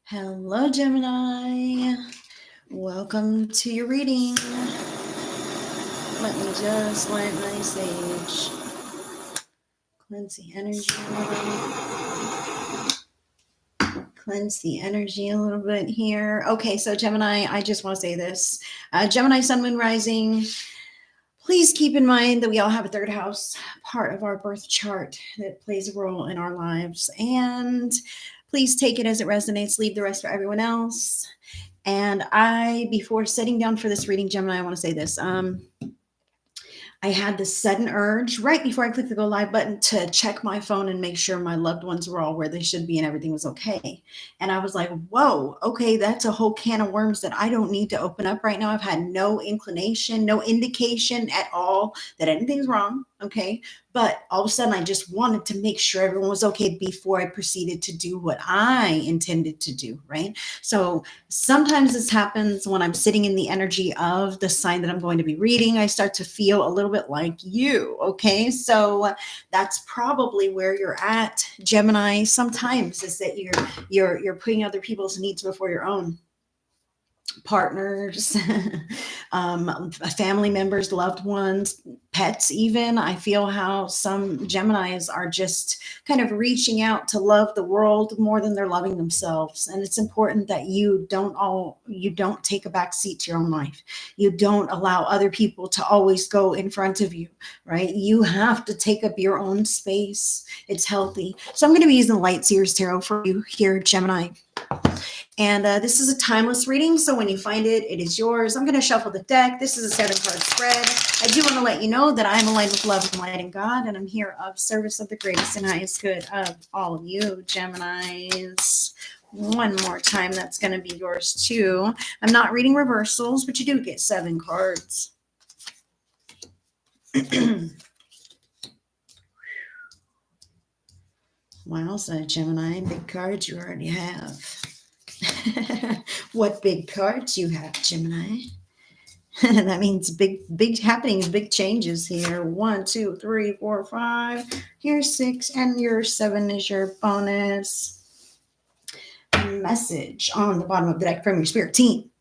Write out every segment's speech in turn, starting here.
Hello, Gemini. Welcome to your reading. Let me just light my sage. Cleanse the energy a little. Cleanse the energy a little bit here. Okay, so Gemini, I just want to say this. Gemini, Sun, Moon, Rising. Please keep in mind that we all have a third house part of our birth chart that plays a role in our lives. And please take it as it resonates. Leave the rest for everyone else. And before sitting down for this reading, Gemini, I want to say this. I had this sudden urge right before I clicked the go live button to check my phone and make sure my loved ones were all where they should be and everything was okay. And I was like, whoa, okay, that's a whole can of worms that I don't need to open up right now. I've had no inclination, no indication at all that anything's wrong. Okay. But all of a sudden, I just wanted to make sure everyone was okay before I proceeded to do what I intended to do. Right. So sometimes this happens when I'm sitting in the energy of the sign that I'm going to be reading. I start to feel a little bit like you. Okay. So that's probably where you're at, Gemini. Sometimes is that you're putting other people's needs before your own. Partners, family members, loved ones, pets, even. I feel how some Geminis are just kind of reaching out to love the world more than they're loving themselves. And it's important that you don't take a back seat to your own life. You don't allow other people to always go in front of you, right? You have to take up your own space. It's healthy. So I'm going to be using the Light Seers Tarot for you here, Gemini. And this is a timeless reading, so when you find it, it is yours. I'm going to shuffle the deck. This is a 7-card spread. I do want to let you know that I'm aligned with love and light and God, and I'm here of service of the greatest and highest good of all of you, Geminis. One more time, that's going to be yours too. I'm not reading reversals, but you do get 7 cards. Wowza, Gemini, big cards you already have. What big cards you have, Gemini. That means big happenings, big changes here. 1, 2, 3, 4, 5. Here's 6, and your 7 is your bonus message on the bottom of the deck from your spirit team.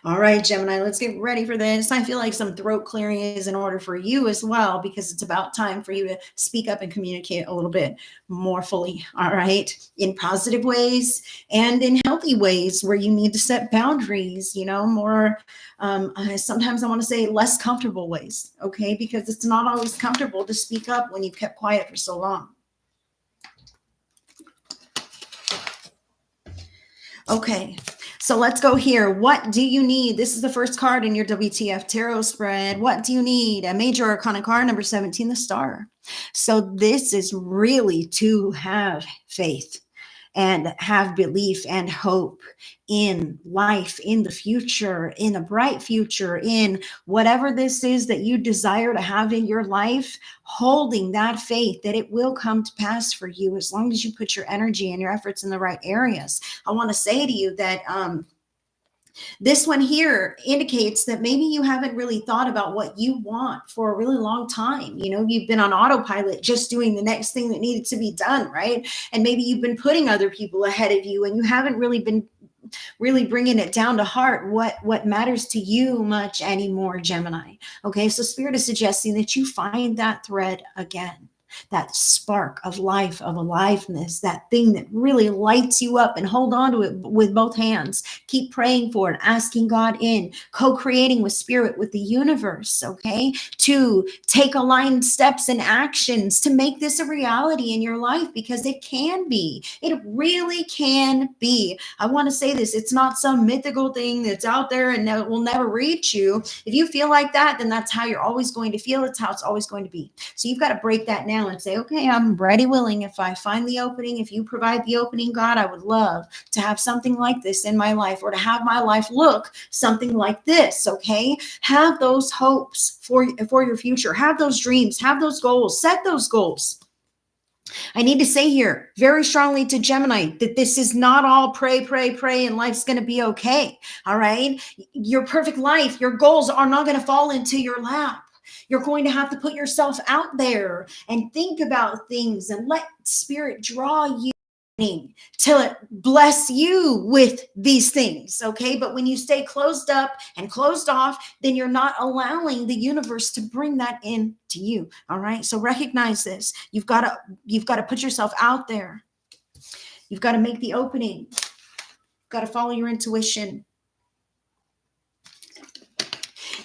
All right, Gemini, let's get ready for this. I feel like some throat clearing is in order for you as well, because it's about time for you to speak up and communicate a little bit more fully. All right, in positive ways and in healthy ways where you need to set boundaries, more sometimes I want to say less comfortable ways. Okay, because it's not always comfortable to speak up when you've kept quiet for so long. Okay, so let's go here. What do you need? This is the first card in your WTF Tarot spread. What do you need? A major arcana card, number 17, the Star. So this is really to have faith and have belief and hope in life, in the future, in a bright future, in whatever this is that you desire to have in your life, holding that faith that it will come to pass for you as long as you put your energy and your efforts in the right areas. I want to say to you that this one here indicates that maybe you haven't really thought about what you want for a really long time. You've been on autopilot, just doing the next thing that needed to be done, right? And maybe you've been putting other people ahead of you, and you haven't really been bringing it down to heart what matters to you much anymore, Gemini. Okay, so Spirit is suggesting that you find that thread again. That spark of life, of aliveness, that thing that really lights you up, and hold on to it with both hands. Keep praying for it, asking God in, co-creating with Spirit, with the universe, okay? To take aligned steps and actions to make this a reality in your life, because it can be. It really can be. I want to say this, it's not some mythical thing that's out there and will never reach you. If you feel like that, then that's how you're always going to feel. It's how it's always going to be. So you've got to break that now and say, okay, I'm ready, willing. If I find the opening, if you provide the opening, God, I would love to have something like this in my life, or to have my life look something like this. Okay, have those hopes for your future, have those dreams, have those goals, set those goals. I need to say here very strongly to Gemini that this is not all pray, pray, pray, and life's going to be okay. All right, your perfect life, your goals are not going to fall into your lap. You're going to have to put yourself out there and think about things and let Spirit draw you to bless you with these things, okay? But when you stay closed up and closed off, then you're not allowing the universe to bring that in to you, all right? So recognize this. You've got to put yourself out there. You've got to make the opening. You've got to follow your intuition.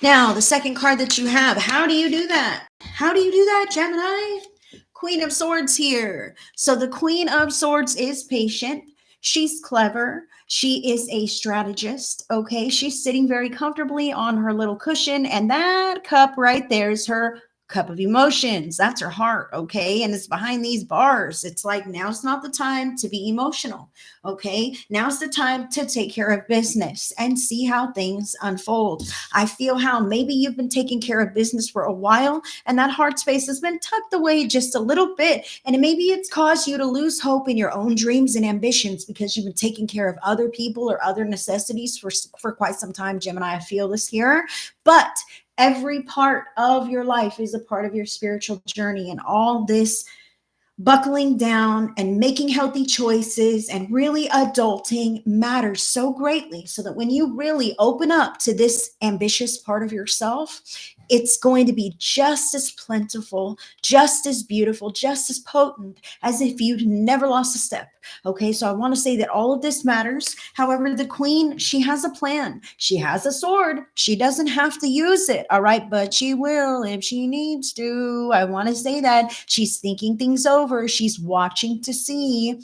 Now, the second card that you have, how do you do that? How do you do that, Gemini? Queen of Swords here. So the Queen of Swords is patient. She's clever. She is a strategist, okay? She's sitting very comfortably on her little cushion, and that cup right there is her cup of emotions. That's her heart, okay? And it's behind these bars. It's like, now's not the time to be emotional, okay? Now's the time to take care of business and see how things unfold. I feel how maybe you've been taking care of business for a while, and that heart space has been tucked away just a little bit, and maybe it's caused you to lose hope in your own dreams and ambitions because you've been taking care of other people or other necessities for quite some time, Gemini. I feel this here, but every part of your life is a part of your spiritual journey, and all this buckling down and making healthy choices and really adulting matters so greatly, so that when you really open up to this ambitious part of yourself, it's going to be just as plentiful, just as beautiful, just as potent as if you'd never lost a step. Okay, so I want to say that all of this matters. However, the Queen, she has a plan. She has a sword. She doesn't have to use it, all right, but she will if she needs to. I want to say that she's thinking things over. She's watching to see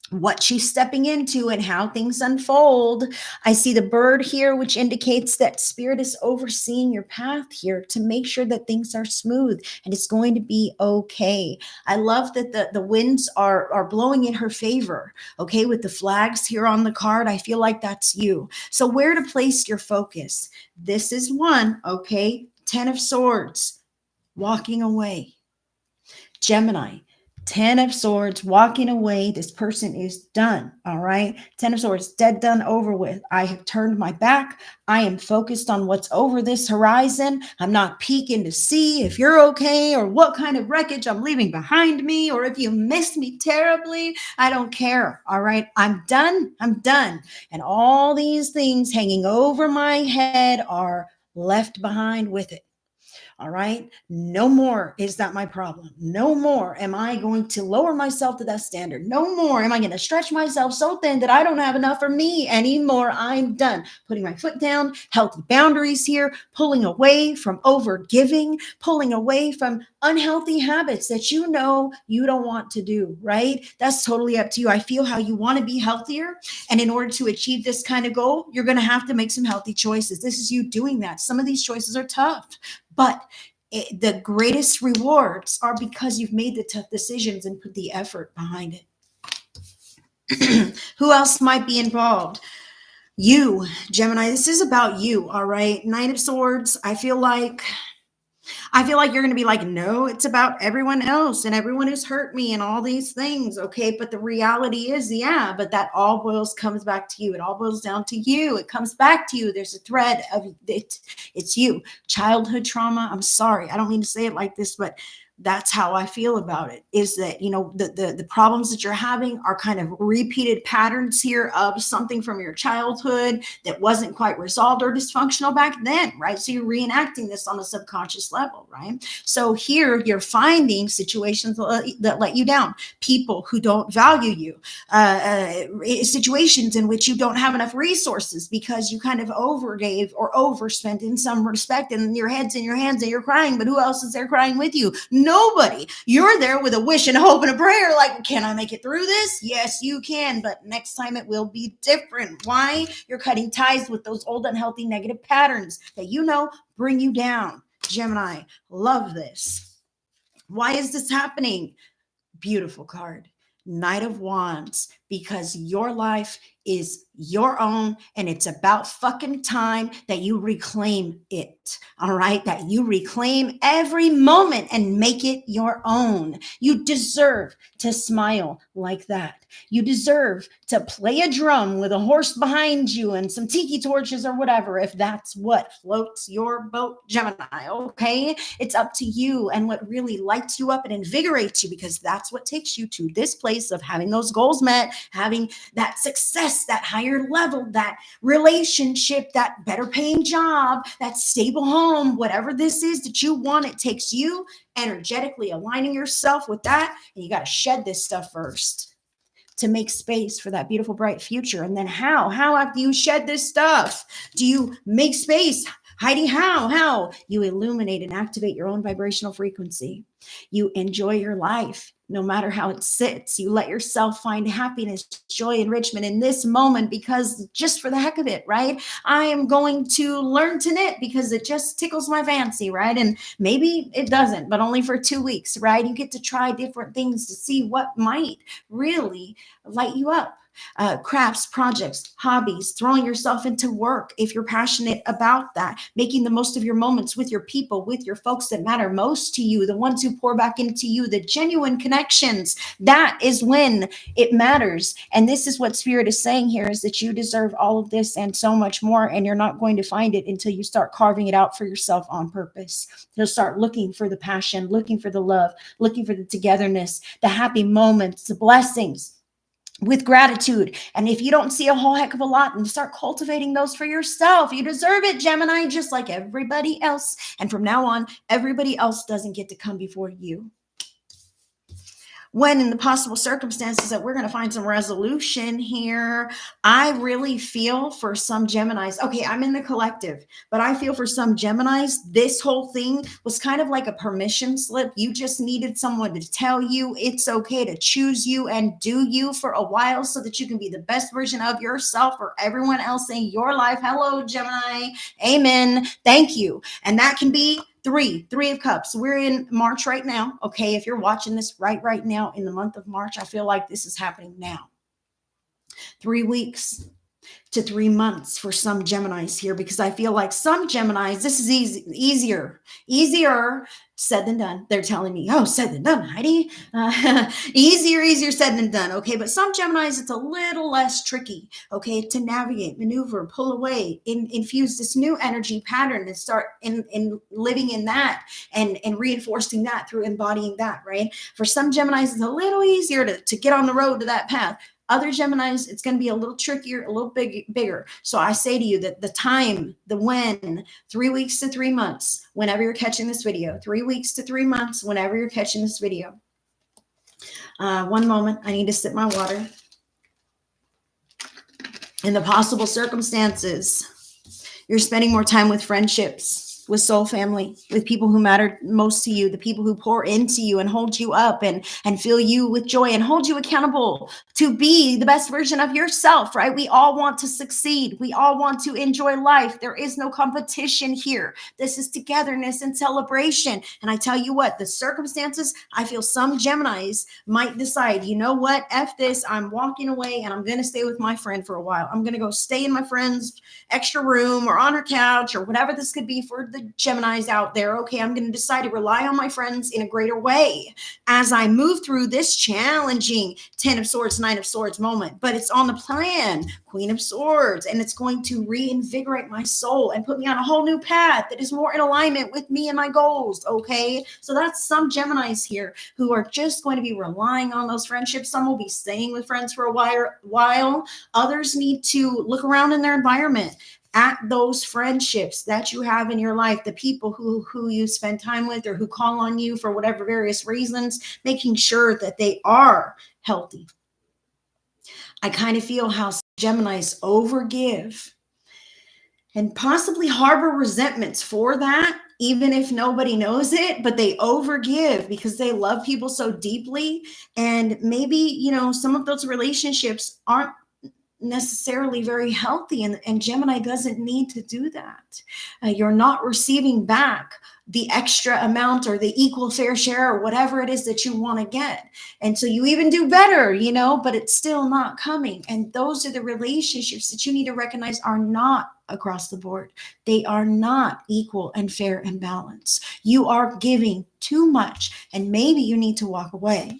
what she's stepping into and how things unfold. I see the bird here, which indicates that spirit is overseeing your path here to make sure that things are smooth and it's going to be okay. I love that the winds are blowing in her favor, okay, with the flags here on the card. I feel like that's you. So where to place your focus? This is one, okay? 10 of Swords, walking away. Gemini, 10 of Swords, walking away. This person is done, all right? 10 of Swords, dead, done, over with. I have turned my back. I am focused on what's over this horizon. I'm not peeking to see if you're okay or what kind of wreckage I'm leaving behind me or if you miss me terribly. I don't care, all right? I'm done. I'm done. And all these things hanging over my head are left behind with it. All right. No more is that my problem. No more am I going to lower myself to that standard. No more am I going to stretch myself so thin that I don't have enough for me anymore. I'm done. Putting my foot down, healthy boundaries here, pulling away from over giving, pulling away from unhealthy habits that you know you don't want to do, right? That's totally up to you. I feel how you want to be healthier. And in order to achieve this kind of goal, you're going to have to make some healthy choices. This is you doing that. Some of these choices are tough, but the greatest rewards are because you've made the tough decisions and put the effort behind it. Who else might be involved? You, Gemini, this is about you, all right? Knight of Swords, I feel like you're going to be like, no, it's about everyone else and everyone who's hurt me and all these things. Okay. But the reality is, yeah, but that all comes back to you. It all boils down to you. It comes back to you. There's a thread of it. It's you. Childhood trauma. I'm sorry. I don't mean to say it like this, but that's how I feel about it, is that, you know, the problems that you're having are kind of repeated patterns here of something from your childhood that wasn't quite resolved or dysfunctional back then, right? So you're reenacting this on a subconscious level, right? So here you're finding situations that let you down, people who don't value you, situations in which you don't have enough resources because you kind of overgave or overspent in some respect, and your head's in your hands and you're crying, but who else is there crying with you? Nobody. You're there with a wish and a hope and a prayer, like, can I make it through this? Yes, you can, but next time it will be different. Why? You're cutting ties with those old, unhealthy, negative patterns that you know bring you down. Gemini, love this. Why is this happening? Beautiful card. Knight of Wands, because your life is your own, and it's about fucking time that you reclaim it. All right, that you reclaim every moment and make it your own. You deserve to smile like that. You deserve to play a drum with a horse behind you and some tiki torches or whatever, if that's what floats your boat, Gemini. Okay, it's up to you and what really lights you up and invigorates you, because that's what takes you to this place of having those goals met, having that success, that higher level, that relationship, that better paying job, that stable home, whatever this is that you want. It takes you energetically aligning yourself with that. And you got to shed this stuff first to make space for that beautiful, bright future. And then how after you shed this stuff, do you make space? Heidi, how? You illuminate and activate your own vibrational frequency. You enjoy your life, no matter how it sits. You let yourself find happiness, joy, enrichment in this moment, because just for the heck of it, right? I am going to learn to knit because it just tickles my fancy, right? And maybe it doesn't, but only for 2 weeks, right? You get to try different things to see what might really light you up. Crafts, projects, hobbies, throwing yourself into work if you're passionate about that, making the most of your moments with your people, with your folks that matter most to you, the ones who pour back into you, the genuine connections. That is when it matters. And this is what Spirit is saying here, is that you deserve all of this and so much more. And you're not going to find it until you start carving it out for yourself on purpose. You'll start looking for the passion, looking for the love, looking for the togetherness, the happy moments, the blessings, with gratitude. And if you don't see a whole heck of a lot, and start cultivating those for yourself. You deserve it, Gemini, just like everybody else. And from now on, everybody else doesn't get to come before you. When in the possible circumstances that we're going to find some resolution here, I really feel for some Geminis, okay, I'm in the collective, but I feel for some Geminis, this whole thing was kind of like a permission slip. You just needed someone to tell you it's okay to choose you and do you for a while so that you can be the best version of yourself for everyone else in your life. Hello, Gemini. Amen. Thank you. And that can be Three of Cups. We're in March right now. Okay, if you're watching this right now in the month of March, I feel like this is happening now. 3 weeks to 3 months for some Geminis here, because I feel like some Geminis, this is easier said than done. They're telling me, oh, said than done, Heidi. Easier said than done. Okay, but some Geminis, it's a little less tricky, okay, to navigate, maneuver, pull away, infuse this new energy pattern and start in living in that and reinforcing that through embodying that, right? For some Geminis, it's a little easier to get on the road to that path. Other Geminis, it's going to be a little trickier, a little bigger. So I say to you that the time, the when, 3 weeks to 3 months, whenever you're catching this video, 3 weeks to 3 months, whenever you're catching this video. One moment, I need to sip my water. In the possible circumstances, you're spending more time with friendships, with soul family, with people who matter most to you, the people who pour into you and hold you up and fill you with joy and hold you accountable to be the best version of yourself, right? We all want to succeed. We all want to enjoy life. There is no competition here. This is togetherness and celebration. And I tell you what, the circumstances, I feel some Geminis might decide, you know what, F this, I'm walking away and I'm going to stay with my friend for a while. I'm going to go stay in my friend's extra room or on her couch or whatever this could be for the Geminis out there. Okay, I'm going to decide to rely on my friends in a greater way as I move through this challenging 10 of Swords, 9 of Swords moment. But it's on the plan, Queen of Swords, and it's going to reinvigorate my soul and put me on a whole new path that is more in alignment with me and my goals. Okay, so that's some Geminis here who are just going to be relying on those friendships. Some will be staying with friends for a while. Others need to look around in their environment at those friendships that you have in your life, the people who you spend time with or who call on you for whatever various reasons, making sure that they are healthy. I kind of feel how Geminis overgive and possibly harbor resentments for that, even if nobody knows it, but they overgive because they love people so deeply. And maybe, some of those relationships aren't necessarily very healthy, and Gemini doesn't need to do that. You're not receiving back the extra amount or the equal fair share or whatever it is that you want to get. And so you even do better, but it's still not coming. And those are the relationships that you need to recognize are not across the board. They are not equal and fair and balanced. You are giving too much, and maybe you need to walk away.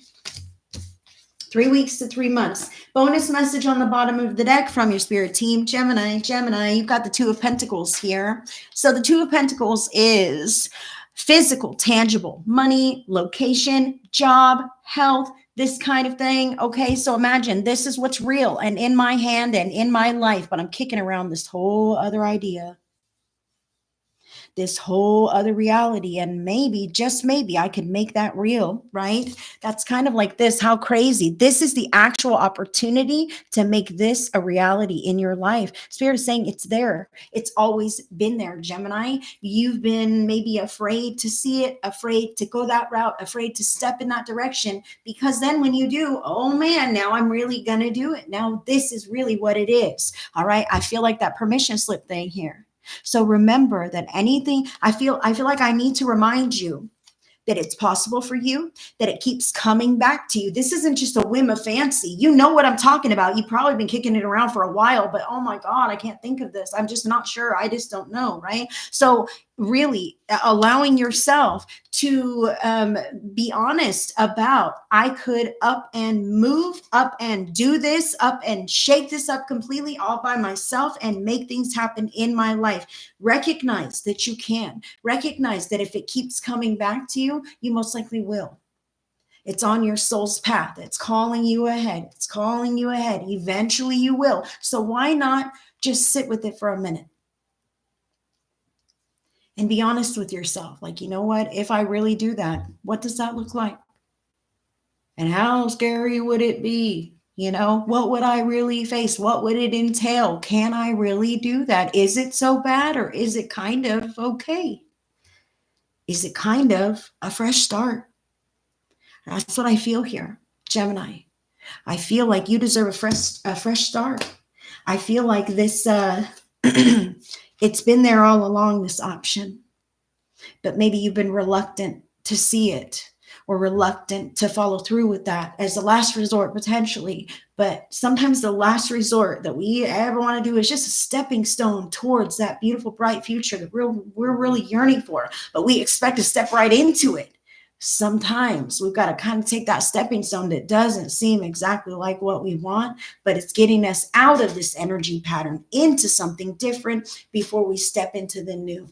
3 weeks to 3 months. Bonus message on the bottom of the deck from your spirit team. Gemini, you've got the Two of Pentacles here. So the Two of Pentacles is physical, tangible, money, location, job, health, this kind of thing. Okay, so imagine this is what's real and in my hand and in my life, but I'm kicking around this whole other idea, this whole other reality. And maybe, just maybe, I could make that real, right? That's kind of like this. How crazy. This is the actual opportunity to make this a reality in your life. Spirit is saying it's there. It's always been there, Gemini. You've been maybe afraid to see it, afraid to go that route, afraid to step in that direction, because then when you do, oh man, now I'm really going to do it. Now this is really what it is. All right. I feel like that permission slip thing here. So remember that anything, I feel like I need to remind you that it's possible for you, that it keeps coming back to you. This isn't just a whim of fancy. You know what I'm talking about. You've probably been kicking it around for a while, but oh my God, I can't think of this. I'm just not sure. I just don't know, right? So really allowing yourself to be honest about, I could up and move, up and do this, up and shake this up completely all by myself and make things happen in my life. Recognize that you can. Recognize that if it keeps coming back to you, you most likely will. It's on your soul's path. It's calling you ahead. It's calling you ahead. Eventually you will. So why not just sit with it for a minute? And be honest with yourself. Like, you know what? If I really do that, what does that look like? And how scary would it be? What would I really face? What would it entail? Can I really do that? Is it so bad, or is it kind of okay? Is it kind of a fresh start? That's what I feel here, Gemini. I feel like you deserve a fresh start. I feel like this, it's been there all along, this option, but maybe you've been reluctant to see it, or reluctant to follow through with that as a last resort, potentially. But sometimes the last resort that we ever want to do is just a stepping stone towards that beautiful, bright future that we're really yearning for, but we expect to step right into it. Sometimes we've got to kind of take that stepping stone that doesn't seem exactly like what we want, but it's getting us out of this energy pattern into something different before we step into the new.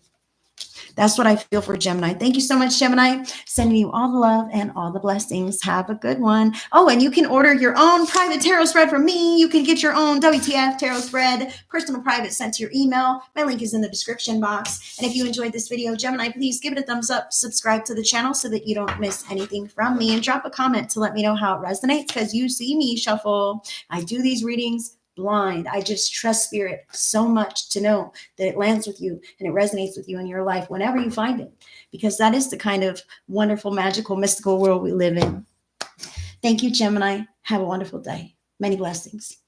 That's what I feel for Gemini. Thank you so much, Gemini. Sending you all the love and all the blessings. Have a good one. Oh, and you can order your own private tarot spread from me. You can get your own WTF tarot spread, personal private, sent to your email. My link is in the description box. And if you enjoyed this video, Gemini, please give it a thumbs up, subscribe to the channel so that you don't miss anything from me, and drop a comment to let me know how it resonates, because you see me shuffle. I do these readings blind. I just trust spirit so much to know that it lands with you and it resonates with you in your life whenever you find it, because that is the kind of wonderful, magical, mystical world we live in. Thank you, Gemini. Have a wonderful day. Many blessings.